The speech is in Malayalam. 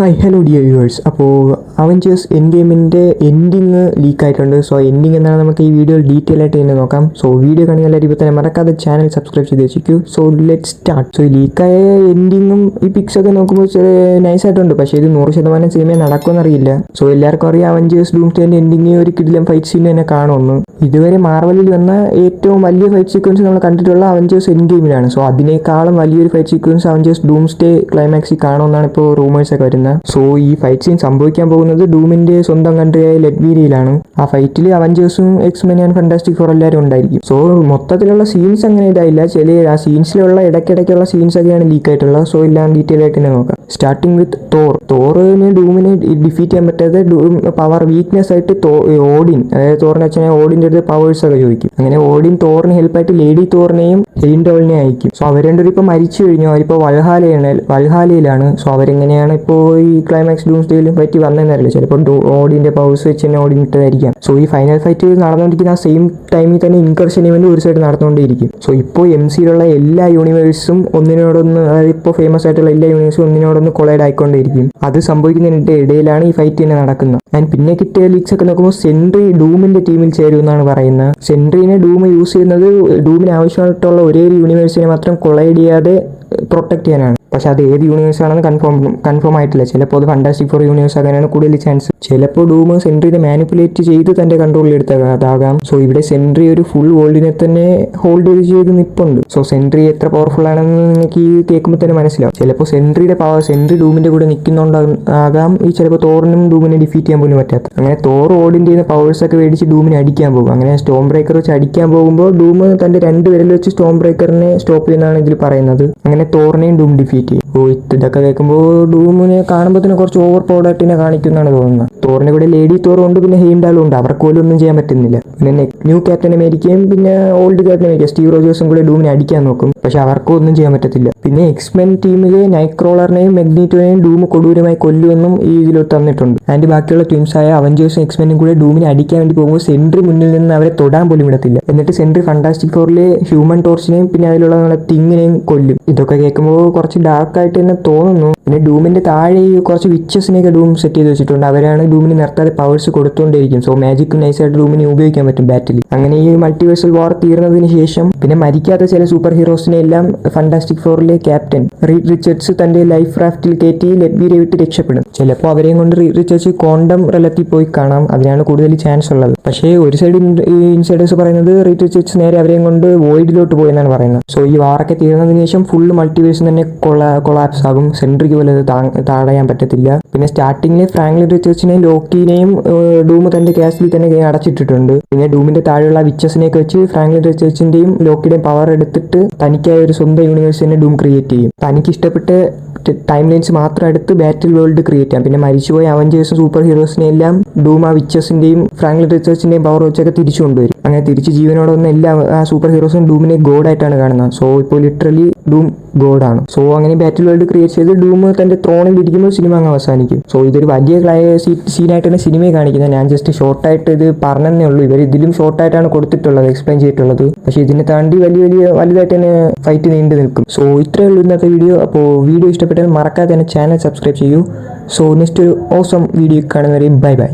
Hi hello dear viewers. അപ്പോൾ അവഞ്ചേഴ്സ് എൻഡ് ഗെയിമിൻ്റെ എൻഡിങ് ലീക്കായിട്ടുണ്ട്. സോ എൻഡിങ് എന്താണ് നമുക്ക് ഈ വീഡിയോയിൽ ഡീറ്റെയിൽ ആയിട്ട് തന്നെ നോക്കാം. സോ വീഡിയോ കാണുന്ന എല്ലാവരും ഇപ്പോൾ തന്നെ മറക്കാതെ ചാനൽ സബ്സ്ക്രൈബ് ചെയ്ത് വെച്ചിരിക്കൂ. So let start. സോ ഈ ലീക്കായ എൻഡിങ്ങും ഈ പിക്സൊക്കെ നോക്കുമ്പോൾ നൈസായിട്ടുണ്ട്. പക്ഷേ ഇത് 100% സിനിമ നടക്കുമെന്നറിയില്ല. സോ എല്ലാവർക്കും അറിയാം അവഞ്ചേഴ്സ് ഡൂംസ്ഡേൻ്റെ എൻഡിങ് ഒരു കിടിലം ഫൈറ്റ് സീൻ തന്നെ കാണുമെന്ന്. ഇതുവരെ മാർവലിൽ വന്ന ഏറ്റവും വലിയ ഫൈറ്റ് സീക്വൻസ് നമ്മൾ കണ്ടിട്ടുള്ള അവഞ്ചേഴ്സ് എൻഡ് ഗെയിമിലാണ്. സോ അതിനേക്കാളും വലിയൊരു ഫൈറ്റ് സീക്വൻസ് അവഞ്ചേഴ്സ് ഡൂംസ്ഡേ ക്ലൈമാക്സിൽ കാണുമെന്നാണ് ഇപ്പോൾ റൂമേഴ്സ് ഒക്കെ വരുന്നത്. സോ ഈ ഫൈറ്റ് സീൻ സംഭവിക്കാൻ പോകുന്നത് ഡൂമിന്റെ സ്വന്തം കൺട്രിയായ ലെറ്റ്വീരിയയിലാണ്. ആ ഫൈറ്റിൽ അവഞ്ചേഴ്സും എക്സ്മെൻ ആൻഡ് ഫാന്റാസ്റ്റിക് ഫോർ എല്ലാവരും ഉണ്ടായിരിക്കും. സോ മൊത്തത്തിലുള്ള സീൻസ് അങ്ങനെ ഇതായില്ല. ചില ആ സീൻസിലുള്ള ഇടയ്ക്കിടയ്ക്കുള്ള സീൻസ് ഒക്കെയാണ് ലീക്ക് ആയിട്ടുള്ളത്. സോ എല്ലാം ഡീറ്റെയിൽ ആയിട്ട് തന്നെ നോക്കാം. സ്റ്റാർട്ടിങ് വിത്ത് തോറിന് ഡൂമിനെ ഡിഫീറ്റ് ചെയ്യാൻ പറ്റാതെ പവർ വീക്ക്നെസ് ആയിട്ട് ഓഡിൻ, അതായത് തോറിനെ അച്ഛനെ ഓഡിൻ്റെ അടുത്ത് പവേഴ്സ് ഒക്കെ ചോദിക്കും. അങ്ങനെ ഓഡിൻ തോറിന് ഹെൽപ്പായിട്ട് ലേഡി തോറിനെയും ഹെയിൻഡോളിനെ അയക്കും. സോ അവർ രണ്ടുപേരും ഇപ്പോൾ മരിച്ചു കഴിഞ്ഞു. അവരിപ്പോൾ വൽഹാലയിലാണ്. സോ അവരെങ്ങനെയാണ് ഇപ്പോൾ ഈ ക്ലൈമാക്സ് ഡൂംസ്ഡേയിലും പറ്റി വന്നതെന്നറിയില്ല. ചിലപ്പോൾ ഓഡിൻ്റെ പവേഴ്സ് വെച്ച് തന്നെ ഓഡിൻ ഇട്ടതായിരിക്കാം. സോ ഈ ഫൈനൽ ഫൈറ്റ് നടന്നുകൊണ്ടിരിക്കുന്ന ആ സെയിം ടൈമിൽ തന്നെ ഇൻകർഷൻ ഇവന്റ് ഒരു സൈഡ് നടന്നുകൊണ്ടിരിക്കും. സോ ഇപ്പോൾ MCയിലുള്ള എല്ലാ യൂണിവേഴ്സും ഒന്നിനോടൊന്ന്, അതായത് ഇപ്പോൾ ഫേമസ് ആയിട്ടുള്ള എല്ലാ യൂണിവേഴ്സും ഒന്നിനോടൊന്ന് കൊളൈഡ് ആയിക്കൊണ്ടിരിക്കും. അത് സംഭവിക്കുന്നതിന്റെ ഇടയിലാണ് ഈ ഫൈറ്റ് തന്നെ നടക്കുന്നത്. ആൻഡ് പിന്നെ കിട്ടിയ ലീക്സ് ഒക്കെ നോക്കുമ്പോൾ സെൻട്രി ഡൂമിന്റെ ടീമിൽ ചേരുമെന്നാണ് പറയുന്നത്. സെൻട്രീനെ ഡൂം യൂസ് ചെയ്യുന്നത് ഡൂമിന് ആവശ്യമായിട്ടുള്ള ഒരേ ഒരു യൂണിവേഴ്സിനെ മാത്രം കൊളൈഡ് ചെയ്യാതെ പ്രൊട്ടക്ട് ചെയ്യാനാണ്. പക്ഷെ അത് ഏത് യൂണിവേഴ്സ് ആണെന്ന് കൺഫേം ആയിട്ടില്ല. ചിലപ്പോൾ അത് ഫാന്റാസ്റ്റിക് ഫോർ യൂണിവേഴ്സ് ആകാനാണ് കൂടുതൽ ചാൻസ്. ചിലപ്പോൾ ഡൂം സെൻട്രീനെ മാനിപ്പുലേറ്റ് ചെയ്ത് തന്റെ കൺട്രോളിൽ എടുത്തതാകാം. സോ ഇവിടെ സെൻട്രി ഒരു ഫുൾ വേൾഡിനെ തന്നെ ഹോൾഡ് ചെയ്ത് നിൽപ്പുണ്ട്. സോ സെൻട്രി എത്ര പവർഫുൾ ആണെന്ന് നിങ്ങൾക്ക് ഈ കേൾക്കുമ്പോൾ തന്നെ മനസ്സിലാവും. ചിലപ്പോൾ സെൻട്രിയുടെ പവർ സെൻട്രി ഡൂമിന്റെ കൂടെ നിൽക്കുന്നുണ്ടാകാം. ഈ ചിലപ്പോൾ തോറിനും ഡൂമിനെ ഡിഫീറ്റ് ചെയ്യാൻ പോലും പറ്റാത്ത. അങ്ങനെ തോർ ഓഡിൻ്റെ പവേഴ്സ് ഒക്കെ മേടിച്ച് ഡൂമിനെ അടിക്കാൻ പോകും. അങ്ങനെ സ്റ്റോം ബ്രേക്കർ വെച്ച് അടിക്കാൻ പോകുമ്പോൾ ഡൂം തന്റെ 2 വിരൽ വെച്ച് സ്റ്റോം ബ്രേക്കറിനെ സ്റ്റോപ്പ് ചെയ്യുന്നതാണ് ഇതിൽ പറയുന്നത്. അങ്ങനെ തോറിനെയും ഡൂം ഡിഫീറ്റ് ചെയ്യും. ഇതൊക്കെ കേൾക്കുമ്പോൾ ഡൂമിനെ കാണുമ്പോൾ തന്നെ കുറച്ച് ഓവർ പവർഡ് ആയിട്ട് തന്നെ കാണിക്കുന്നതാണ് തോന്നുന്നത്. തോറിന്റെ കൂടെ ലേഡി തോറും ഉണ്ട്, പിന്നെ ഹെയിംഡാലും ഉണ്ട്. അവർക്ക് പോലും ഒന്നും ചെയ്യാൻ പറ്റുന്നില്ല. പിന്നെ ന്യൂ ക്യാപ്റ്റൻ അമേരിക്കയും പിന്നെ ഓൾഡ് ക്യാപ്റ്റൻ അമേരിക്ക സ്റ്റീവ് റോജേഴ്സും കൂടെ ഡൂമിനെ അടിക്കാൻ നോക്കും. പക്ഷെ അവർക്കും ഒന്നും ചെയ്യാൻ പറ്റത്തില്ല. പിന്നെ എക്സ്മെൻ ടീമിലെ നൈറ്റ് ക്രോളറിനെയും മെഗ്നീറ്റോനെയും ഡൂം കൊടൂരമായി കൊല്ലുമെന്നും ഈ ഇതിലോട്ട് തന്നിട്ടുണ്ട്. ആൻഡ് ബാക്കിയുള്ള ടീംസായ അവഞ്ചേഴ്സും എക്സ്മെനും കൂടെ ഡൂമിനെ അടിക്കാൻ വേണ്ടി പോകുമ്പോൾ സെൻട്രി മുന്നിൽ നിന്ന് അവരെ തൊടാൻ പോലും വിടത്തില്ല. എന്നിട്ട് സെൻട്രി ഫാന്റാസ്റ്റിക് ഫോറിലെ ഹ്യൂമൻ ടോർച്ചിനെയും പിന്നെ അതിലുള്ള തിങ്ങിനെയും കൊല്ലും. ഇതൊക്കെ കേൾക്കുമ്പോൾ കുറച്ച് ഡാർക്ക് ആയിട്ട് തന്നെ തോന്നുന്നു. പിന്നെ ഡൂമിന്റെ താഴെ കുറച്ച് വിച്ചസിനെയൊക്കെ ഡൂം സെറ്റ് ചെയ്ത് വെച്ചിട്ടുണ്ട്. അവരാണ് ഡൂമിന് നിർത്താതെ പവേഴ്സ് കൊടുത്തുകൊണ്ടേയിരിക്കും. സോ മാജിക് നൈസായിട്ട് ഡൂമിനെ ഉപയോഗിക്കാൻ പറ്റും ബാറ്റിൽ. അങ്ങനെ ഈ മൾട്ടിവേഴ്സൽ വാർ തീർന്നതിന് ശേഷം പിന്നെ മരിക്കാത്ത ചില സൂപ്പർ ഹീറോസിനെ എല്ലാം ഫാന്റാസ്റ്റിക് ഫോറിലെ ക്യാപ്റ്റൻ റീഡ് റിച്ചർഡ്സ് തന്റെ ലൈഫ് റാഫ്റ്റിൽ കയറ്റി ലെറ്റ്വീരെ വിട്ട് രക്ഷപ്പെടും. ചിലപ്പോൾ അവരെയും കൊണ്ട് റീഡ് റിച്ചർഡ്സ് ക്വാണ്ടം റെലത്തിൽ പോയി കാണാം. അതിനാണ് കൂടുതൽ ചാൻസ് ഉള്ളത്. പക്ഷേ ഒരു സൈഡ് ഇൻസൈഡേഴ്സ് പറയുന്നത് റീഡ് റിച്ചർഡ്സ് നേരെ അവരെയും കൊണ്ട് വോയിഡിലോട്ട് പോയെന്നാണ് പറയുന്നത്. സോ ഈ വാറൊക്കെ തീർന്നതിന് ശേഷം ഫുള്ള് മൾട്ടിവേഴ്സ് തന്നെ കൊളാപ്സ് ആകും. സെൻട്രിക്ക് പോലെ താഴയാൻ പറ്റത്തില്ല. പിന്നെ സ്റ്റാർട്ടിങ്ങിലെ ഫ്രാങ്ക്ലിൻ റിച്ചർഡ്സിനെയും ലോക്കിനെയും ഡൂം തന്റെ കാസ്റ്റിൽ തന്നെ അടച്ചിട്ടിട്ടുണ്ട്. പിന്നെ ഡൂമിന്റെ താഴെയുള്ള വിച്ചസിനെയൊക്കെ വെച്ച് ഫ്രാങ്ക്ലിൻ റിച്ചർഡ്സിന്റെയും ലോക്കിയുടെയും പവർ എടുത്തിട്ട് തനിക്കായ ഒരു സ്വന്തം യൂണിവേഴ്സ് തന്നെ ഡൂം ക്രിയേറ്റ് ചെയ്യും. തനിക്ക് ഇഷ്ടപ്പെട്ട ടൈം ലൈൻസ് മാത്രം എടുത്ത് ബാറ്റിൽ വേൾഡ് ക്രിയേറ്റ് ചെയ്യാം. പിന്നെ മരിച്ചുപോയ അവഞ്ചേഴ്സും സൂപ്പർ ഹീറോസിനെ എല്ലാം ഡൂം ആ വിച്ചസിന്റെയും ഫ്രാങ്ക്ലിൻ റിച്ചർഡ്സിന്റെയും പവർ വെച്ചൊക്കെ തിരിച്ചു കൊണ്ടുവരും. അങ്ങനെ തിരിച്ച് ജീവനോടെ വന്ന എല്ലാ ആ സൂപ്പർ ഹീറോസും ഡൂമിനെ ഗോഡായിട്ടാണ് കാണുന്നത്. സോ ഇപ്പോൾ ലിറ്ററലി ഡൂം ഗോഡാണ്. സോ അങ്ങനെ ബാറ്റിൽ വേൾഡ് ക്രിയേറ്റ് ചെയ്ത് ഡൂം തന്റെ ത്രോണിൽ ഇരിക്കുമ്പോൾ സിനിമ അങ്ങ് അവസാനിക്കും. സോ ഇതൊരു വലിയ സീനായിട്ട് തന്നെ സിനിമയെ കാണിക്കുന്നത്. ഞാൻ ജസ്റ്റ് ഷോർട്ടായിട്ട് ഇത് പറഞ്ഞതേ ഉള്ളൂ. ഇവർ ഇതിലും ഷോർട്ടായിട്ടാണ് കൊടുത്തിട്ടുള്ളത്, എക്സ്പ്ലെയിൻ ചെയ്തിട്ടുള്ളത്. പക്ഷേ ഇതിനെ താണ്ടി വലുതായിട്ട് തന്നെ ഫൈറ്റ് നീണ്ടു നിൽക്കും. സോ ഇത്രയേ ഉള്ളൂ ഇന്നത്തെ വീഡിയോ. അപ്പോൾ വീഡിയോ ഇഷ്ടപ്പെട്ടാൽ മറക്കാതെ തന്നെ ചാനൽ സബ്സ്ക്രൈബ് ചെയ്യൂ. സോ നെക്സ്റ്റ് ഒരു ഓസം വീഡിയോ കാണുന്നവരെയും ബൈ ബൈ.